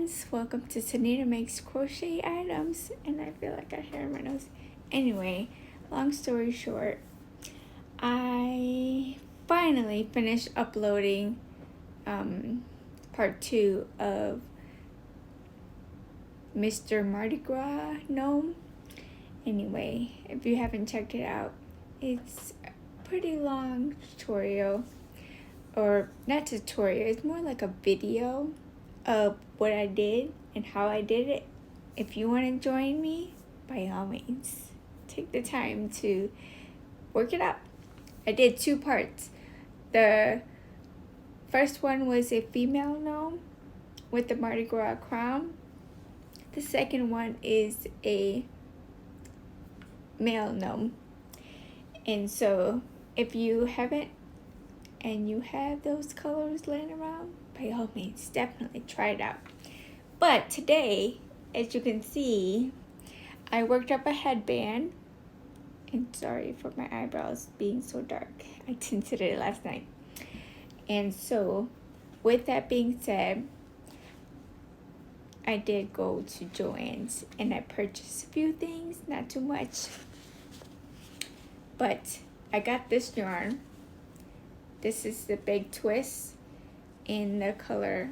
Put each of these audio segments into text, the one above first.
friends, welcome to Tanita Makes Crochet Items, and I feel like I hair in my nose. Anyway, long story short, I finally finished uploading part 2 of Mr. Mardi Gras gnome. Anyway, if you haven't checked it out, it's a pretty long tutorial, or not tutorial, it's more like a video of what I did and how I did it. If you want to join me, by all means, take the time to work it up. I did 2 parts. The first one was a female gnome with the Mardi Gras crown. The second one is a male gnome. And so if you haven't and you have those colors laying around, by all means, definitely try it out. But today, as you can see, I worked up a headband. And sorry for my eyebrows being so dark. I tinted it last night. And so, with that being said, I did go to Joann's and I purchased a few things, not too much. But I got this yarn. This is the Big Twist in the color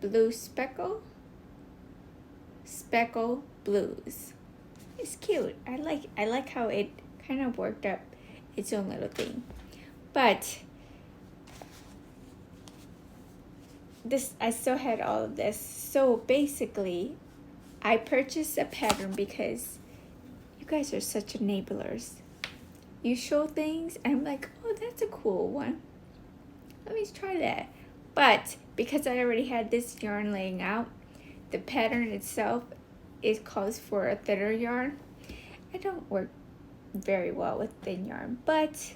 Blue Speckle Blues. It's cute. I like how it kind of worked up its own little thing. But this, I still had all of this. So basically, I purchased a pattern because you guys are such enablers. You show things and I'm like, oh, that's a cool one. Let me try that. But because I already had this yarn laying out, the pattern itself, it calls for a thinner yarn. I don't work very well with thin yarn, but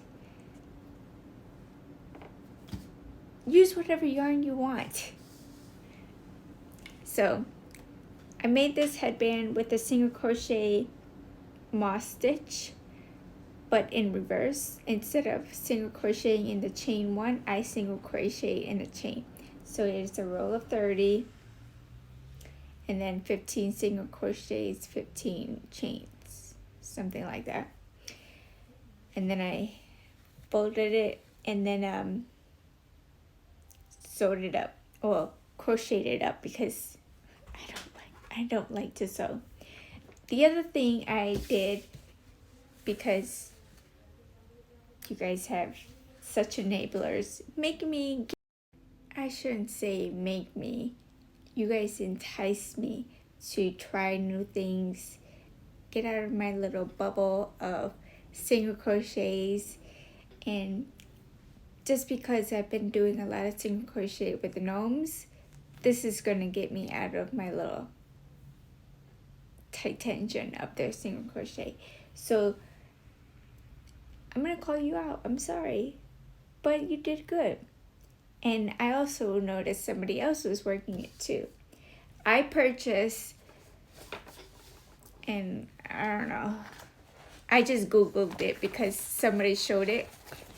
use whatever yarn you want. So I made this headband with a single crochet moss stitch, but in reverse. Instead of single crocheting in the chain 1, I single crochet in the chain. So it's a row of 30 and then 15 single crochets, 15 chains, something like that. And then I folded it and then sewed it up, well, crocheted it up, because I don't like to sew. The other thing I did, because you guys have such enablers, I shouldn't say make me, you guys entice me to try new things, get out of my little bubble of single crochets. And just because I've been doing a lot of single crochet with the gnomes, this is gonna get me out of my little tight tangent of their single crochet. So I'm gonna call you out. I'm sorry, but you did good. And I also noticed somebody else was working it too. I purchased, and I don't know, I just Googled it because somebody showed it.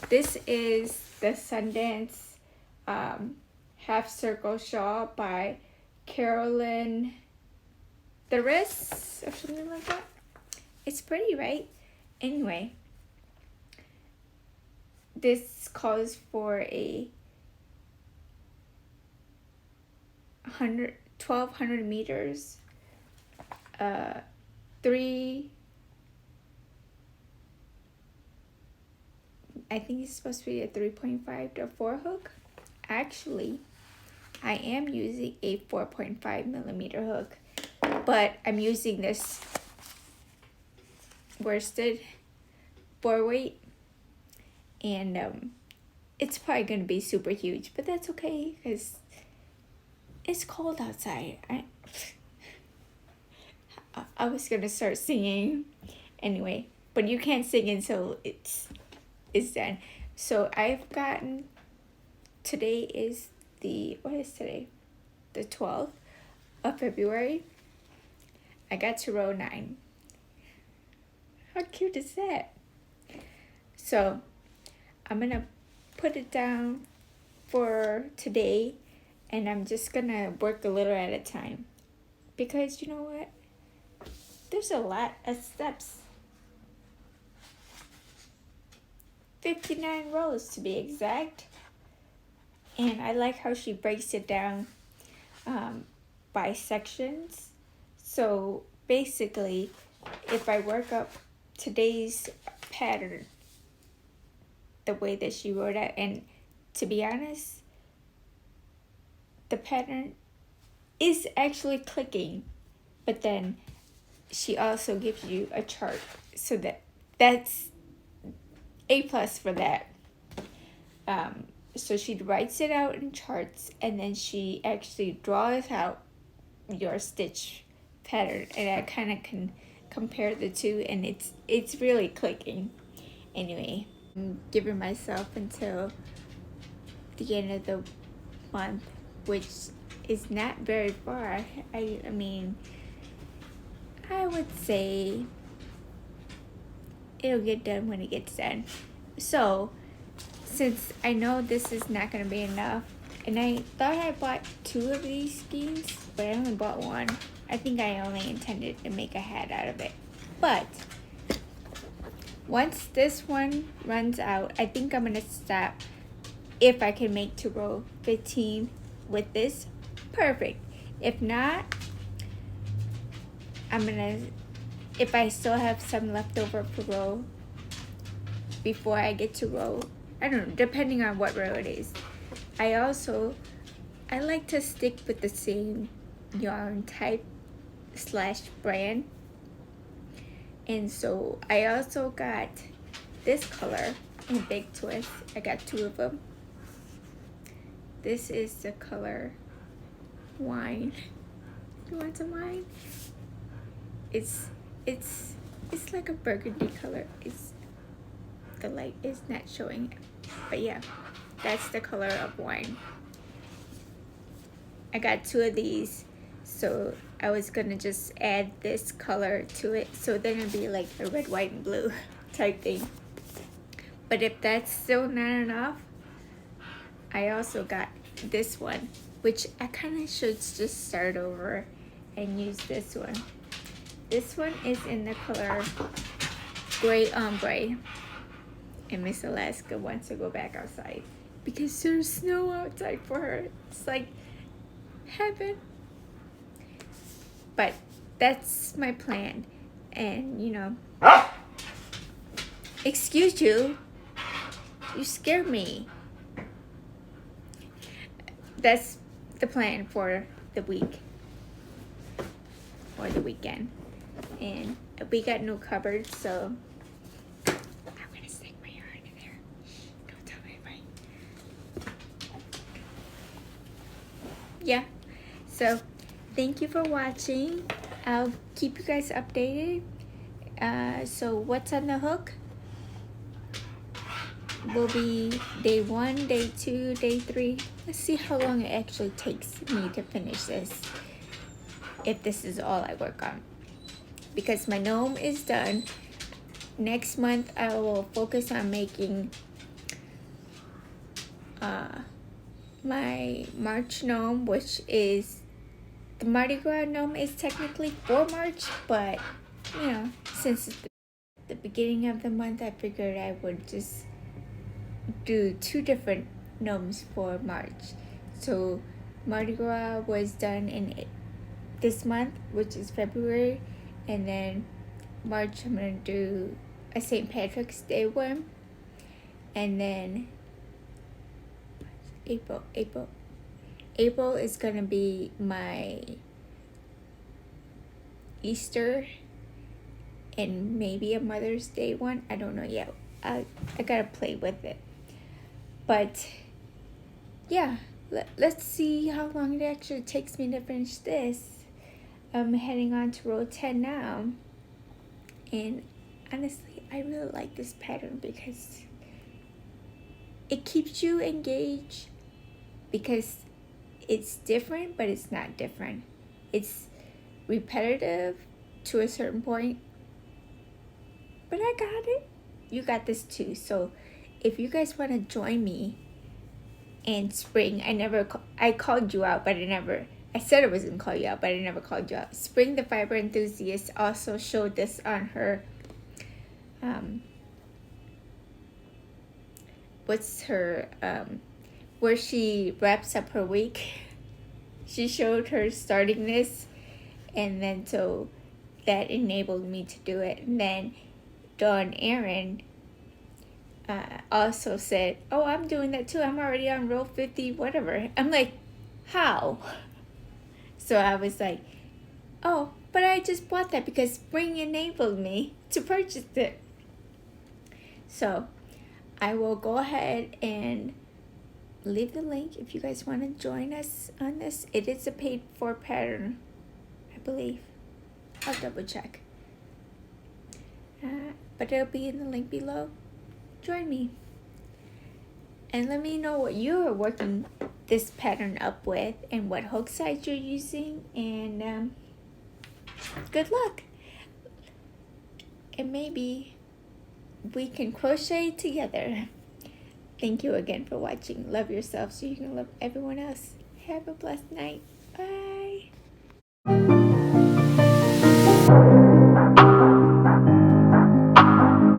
This is the Sundance Half Circle Shawl by Carolyn Thuris or something like that. It's pretty, right? Anyway, this calls for a 1,200 meters, 3, I think it's supposed to be a 3.5 to 4 hook. Actually, I am using a 4.5 millimeter hook, but I'm using this worsted 4-weight, and it's probably going to be super huge, but that's okay because it's cold outside. I was going to start singing anyway, but you can't sing until it's done. So I've gotten, today is what is today? The 12th of February. I got to row 9. How cute is that? So I'm gonna put it down for today and I'm just gonna work a little at a time, because you know what, there's a lot of steps, 59 rows to be exact. And I like how she breaks it down by sections. So basically, if I work up today's pattern the way that she wrote it, and to be honest, the pattern is actually clicking, but then she also gives you a chart, so that's A+ for that. So she writes it out in charts, and then she actually draws out your stitch pattern, and I kind of can compare the two, and it's really clicking. Anyway, I'm giving myself until the end of the month, which is not very far. I mean, I would say it'll get done when it gets done. So since I know this is not going to be enough, and I thought I bought 2 of these skeins, but I only bought 1. I think I only intended to make a hat out of it. But once this one runs out, I think I'm going to stop. If I can make to row 15 with this, perfect. If not, I'm going to, if I still have some left over for row before I get to row, I don't know, depending on what row it is. I like to stick with the same yarn type / brand. And so I also got this color in Big Twist. I got 2 of them. This is the color Wine. You want some wine? It's like a burgundy color. The light is not showing it, but yeah, that's the color of Wine. I got 2 of these, so I was gonna just add this color to it, so then it'd be like a red, white, and blue type thing. But if that's still not enough, I also got this one, which I kind of should just start over and use this one. This one is in the color Gray Ombre, and Miss Alaska wants to go back outside because there's snow outside for her. It's like heaven. But that's my plan. And you know, excuse you, you scared me. That's the plan for the week or the weekend. And we got no cupboard, so I'm gonna stick my yarn in there. Don't tell anybody. Yeah, so thank you for watching. I'll keep you guys updated. So what's on the hook will be day 1, day 2, day 3. Let's see how long it actually takes me to finish this, if this is all I work on. Because my gnome is done. Next month I will focus on making my March gnome, which is the Mardi Gras gnome is technically for March, but you know, since it's the beginning of the month, I figured I would just do 2 different gnomes for March. So Mardi Gras was done in this month, which is February, and then March I'm gonna do a St. Patrick's Day one, and then April is gonna be my Easter and maybe a Mother's Day one. I don't know yet. I gotta play with it. But yeah, let's see how long it actually takes me to finish this. I'm heading on to row 10 now, and honestly I really like this pattern because it keeps you engaged, because it's different but it's not different. It's repetitive to a certain point, but I got it. You got this too. So if you guys want to join me and Spring. I called you out, but I said I was gonna call you out, but I never called you out. Spring the fiber enthusiast also showed this on her where she wraps up her week. She showed her starting this, and then so that enabled me to do it. And then Dawn Aaron also said, oh, I'm doing that too. I'm already on row 50, whatever. I'm like, how? So I was like, oh, but I just bought that because Spring enabled me to purchase it. So I will go ahead and leave the link if you guys want to join us on this. It is a paid for pattern, I believe. I'll double check. But it'll be in the link below. Join me. And let me know what you are working this pattern up with and what hook size you're using. And good luck. And maybe we can crochet together. Thank you again for watching. Love yourself so you can love everyone else. Have a blessed night. Bye.